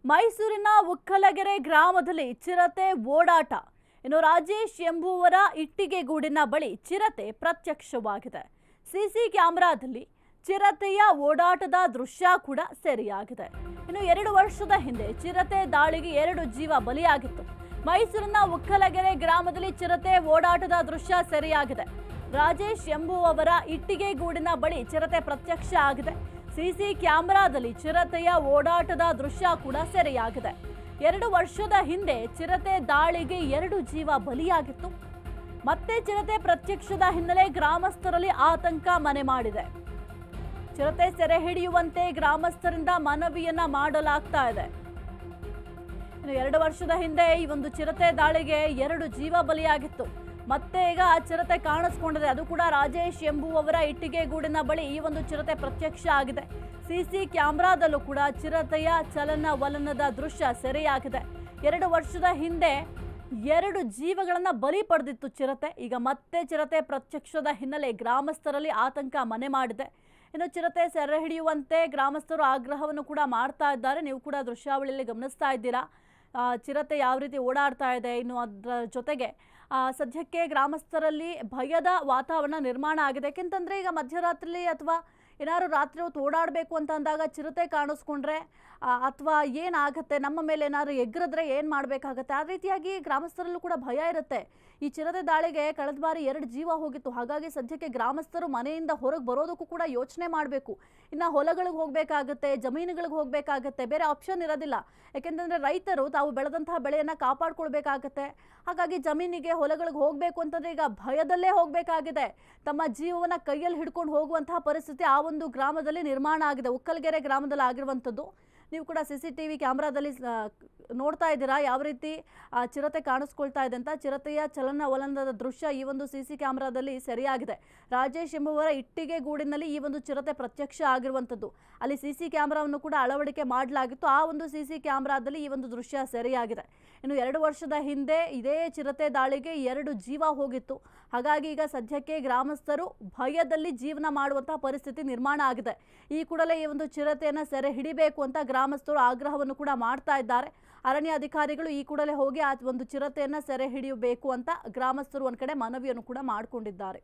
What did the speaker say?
ಮೈಸೂರಿನ ಉಕ್ಕಲಗೆರೆ ಗ್ರಾಮದಲ್ಲಿ ಚಿರತೆ ಓಡಾಟ. ಇನ್ನು ರಾಜೇಶ್ ಎಂಬುವರ ಇಟ್ಟಿಗೆಗೂಡಿನ ಬಳಿ ಚಿರತೆ ಪ್ರತ್ಯಕ್ಷವಾಗಿದೆ. ಸಿಸಿ ಕ್ಯಾಮೆರಾದಲ್ಲಿ ಚಿರತೆಯ ಓಡಾಟದ ದೃಶ್ಯ ಕೂಡ ಸೆರೆಯಾಗಿದೆ. ಇನ್ನು 2 ವರ್ಷದ ಹಿಂದೆ ಚಿರತೆ ದಾಳಿಗೆ 2 ಜೀವ ಬಲಿಯಾಗಿತ್ತು. ಮೈಸೂರಿನ ಉಕ್ಕಲಗೆರೆ ಗ್ರಾಮದಲ್ಲಿ ಚಿರತೆ ಓಡಾಟದ ದೃಶ್ಯ ಸೆರೆಯಾಗಿದೆ. ರಾಜೇಶ್ ಎಂಬುವವರ ಇಟ್ಟಿಗೆಗೂಡಿನ ಬಳಿ ಚಿರತೆ ಪ್ರತ್ಯಕ್ಷ ಆಗಿದೆ. ಸಿಸಿ ಕ್ಯಾಮೆರಾದಲ್ಲಿ ಚಿರತೆಯ ಓಡಾಟದ ದೃಶ್ಯ ಕೂಡ ಸೆರೆಯಾಗಿದೆ. 2 ವರ್ಷದ ಹಿಂದೆ ಚಿರತೆ ದಾಳಿಗೆ 2 ಜೀವ ಬಲಿಯಾಗಿತ್ತು. ಮತ್ತೆ ಚಿರತೆ ಪ್ರತ್ಯಕ್ಷದ ಹಿನ್ನೆಲೆ ಗ್ರಾಮಸ್ಥರಲ್ಲಿ ಆತಂಕ ಮನೆ ಮಾಡಿದೆ. ಚಿರತೆ ಸೆರೆ ಹಿಡಿಯುವಂತೆ ಗ್ರಾಮಸ್ಥರಿಂದ ಮನವಿಯನ್ನ ಮಾಡಲಾಗ್ತಾ ಇದೆ. 2 ವರ್ಷದ ಹಿಂದೆ ಈ ಒಂದು ಚಿರತೆ ದಾಳಿಗೆ 2 ಜೀವ ಬಲಿಯಾಗಿತ್ತು. ಮತ್ತೆ ಈಗ ಚಿರತೆ ಕಾಣಿಸ್ಕೊಂಡಿದೆ. ಅದು ಕೂಡ ರಾಜೇಶ್ ಎಂಬುವವರ ಇಟ್ಟಿಗೆಗೂಡಿನ ಬಳಿ ಈ ಒಂದು ಚಿರತೆ ಪ್ರತ್ಯಕ್ಷ ಆಗಿದೆ. ಸಿಸಿ ಕ್ಯಾಮೆರಾದಲ್ಲೂ ಕೂಡ ಚಿರತೆಯ ಚಲನವಲನದ ದೃಶ್ಯ ಸೆರೆಯಾಗಿದೆ. 2 ವರ್ಷದ ಹಿಂದೆ 2 ಜೀವಗಳನ್ನ ಬಲಿ ಪಡೆದಿತ್ತು ಚಿರತೆ. ಈಗ ಮತ್ತೆ ಚಿರತೆ ಪ್ರತ್ಯಕ್ಷದ ಹಿನ್ನೆಲೆ ಗ್ರಾಮಸ್ಥರಲ್ಲಿ ಆತಂಕ ಮನೆ ಮಾಡಿದೆ. ಇನ್ನು ಚಿರತೆ ಸೆರೆ ಹಿಡಿಯುವಂತೆ ಗ್ರಾಮಸ್ಥರು ಆಗ್ರಹವನ್ನು ಕೂಡ ಮಾಡ್ತಾ ಇದ್ದಾರೆ. ನೀವು ಕೂಡ ದೃಶ್ಯಾವಳಿಯಲ್ಲಿ ಗಮನಿಸ್ತಾ ಇದ್ದೀರಾ ಚಿರತೆ ಯಾವ ರೀತಿ ಓಡಾಡ್ತಾ ಇದೆ. ಇನ್ನು ಅದರ ಜೊತೆಗೆ ಸದ್ಯಕ್ಕೆ ಗ್ರಾಮಸ್ಥರಲ್ಲಿ ಭಯದ ವಾತಾವರಣ ನಿರ್ಮಾಣ ಆಗಿದೆ. ಯಾಕೆಂತಂದರೆ ಈಗ ಮಧ್ಯರಾತ್ರಿ ಅಥವಾ ಏನಾದ್ರು ರಾತ್ರಿ ಹೊತ್ತು ಓಡಾಡಬೇಕು ಅಂತ ಅಂದಾಗ ಚಿರತೆ ಕಾಣಿಸ್ಕೊಂಡ್ರೆ ಅಥವಾ ಏನಾಗುತ್ತೆ, ನಮ್ಮ ಮೇಲೆ ಏನಾದ್ರು ಎಗ್ರಿದ್ರೆ ಏನು ಮಾಡಬೇಕಾಗತ್ತೆ, ಆ ರೀತಿಯಾಗಿ ಗ್ರಾಮಸ್ಥರಲ್ಲೂ ಕೂಡ ಭಯ ಇರುತ್ತೆ. ಈ ಚಿರತೆ ದಾಳಿಗೆ ಕಳೆದ ಬಾರಿ 2 ಜೀವ ಹೋಗಿತ್ತು. ಹಾಗಾಗಿ ಸದ್ಯಕ್ಕೆ ಗ್ರಾಮಸ್ಥರು ಮನೆಯಿಂದ ಹೊರಗೆ ಬರೋದಕ್ಕೂ ಕೂಡ ಯೋಚನೆ ಮಾಡಬೇಕು. ಇನ್ನು ಹೊಲಗಳಿಗೆ ಹೋಗಬೇಕಾಗತ್ತೆ, ಜಮೀನುಗಳಿಗೆ ಹೋಗಬೇಕಾಗತ್ತೆ, ಬೇರೆ ಆಪ್ಷನ್ ಇರೋದಿಲ್ಲ. ಯಾಕೆಂತಂದರೆ ರೈತರು ತಾವು ಬೆಳೆದಂತಹ ಬೆಳೆಯನ್ನು ಕಾಪಾಡ್ಕೊಳ್ಬೇಕಾಗತ್ತೆ. ಹಾಗಾಗಿ ಜಮೀನಿಗೆ ಹೊಲಗಳಿಗೆ ಹೋಗಬೇಕು ಅಂತಂದರೆ ಈಗ ಭಯದಲ್ಲೇ ಹೋಗಬೇಕಾಗಿದೆ. ತಮ್ಮ ಜೀವವನ್ನು ಕೈಯಲ್ಲಿ ಹಿಡ್ಕೊಂಡು ಹೋಗುವಂತಹ ಪರಿಸ್ಥಿತಿ ಆ ಒಂದು ಗ್ರಾಮದಲ್ಲಿ ನಿರ್ಮಾಣ ಆಗಿದೆ. ಉಕ್ಕಲಗೆರೆ ಗ್ರಾಮದಲ್ಲಿ ಆಗಿರುವಂಥದ್ದು. ನೀವು ಕೂಡ CCTV ಕ್ಯಾಮ್ರಾದಲ್ಲಿ ನೋಡ್ತಾ ಇದ್ದೀರಾ ಯಾವ ರೀತಿ ಚಿರತೆ ಕಾಣಿಸ್ಕೊಳ್ತಾ ಇದೆ ಅಂತ. ಚಿರತೆಯ ಚಲನವಲನದ ದೃಶ್ಯ ಈ ಒಂದು CC ಕ್ಯಾಮ್ರಾದಲ್ಲಿ ಸೆರೆಯಾಗಿದೆ. ರಾಜೇಶ್ ಎಂಬುವರ ಇಟ್ಟಿಗೆಗೂಡಿನಲ್ಲಿ ಈ ಒಂದು ಚಿರತೆ ಪ್ರತ್ಯಕ್ಷ ಆಗಿರುವಂಥದ್ದು. ಅಲ್ಲಿ CC ಕ್ಯಾಮ್ರಾವನ್ನು ಕೂಡ ಅಳವಡಿಕೆ ಮಾಡಲಾಗಿತ್ತು. ಆ ಒಂದು CC ಕ್ಯಾಮ್ರಾದಲ್ಲಿ ಈ ಒಂದು ದೃಶ್ಯ ಸೆರೆಯಾಗಿದೆ. ಇನ್ನು 2 ವರ್ಷದ ಹಿಂದೆ ಇದೇ ಚಿರತೆ ದಾಳಿಗೆ 2 ಜೀವ ಹೋಗಿತ್ತು. ಹಾಗಾಗಿ ಈಗ ಸದ್ಯಕ್ಕೆ ಗ್ರಾಮಸ್ಥರು ಭಯದಲ್ಲಿ ಜೀವನ ಮಾಡುವಂತಹ ಪರಿಸ್ಥಿತಿ ನಿರ್ಮಾಣ ಆಗಿದೆ. ಈ ಕೂಡಲೇ ಈ ಒಂದು ಚಿರತೆಯನ್ನು ಸೆರೆ ಹಿಡಿಬೇಕು ಅಂತ ಗ್ರಾಮಸ್ಥರು ಆಗ್ರಹವನ್ನು ಕೂಡ ಮಾಡ್ತಾ ಇದ್ದಾರೆ. ಅರಣ್ಯ ಅಧಿಕಾರಿಗಳು ಈ ಕೂಡಲೇ ಹೋಗಿ ಆ ಒಂದು ಚಿರತೆಯನ್ನು ಸೆರೆ ಹಿಡಿಯಬೇಕು ಅಂತ ಗ್ರಾಮಸ್ಥರು ಒಂದ್ ಕಡೆ ಮನವಿಯನ್ನು ಕೂಡ ಮಾಡಿಕೊಂಡಿದ್ದಾರೆ.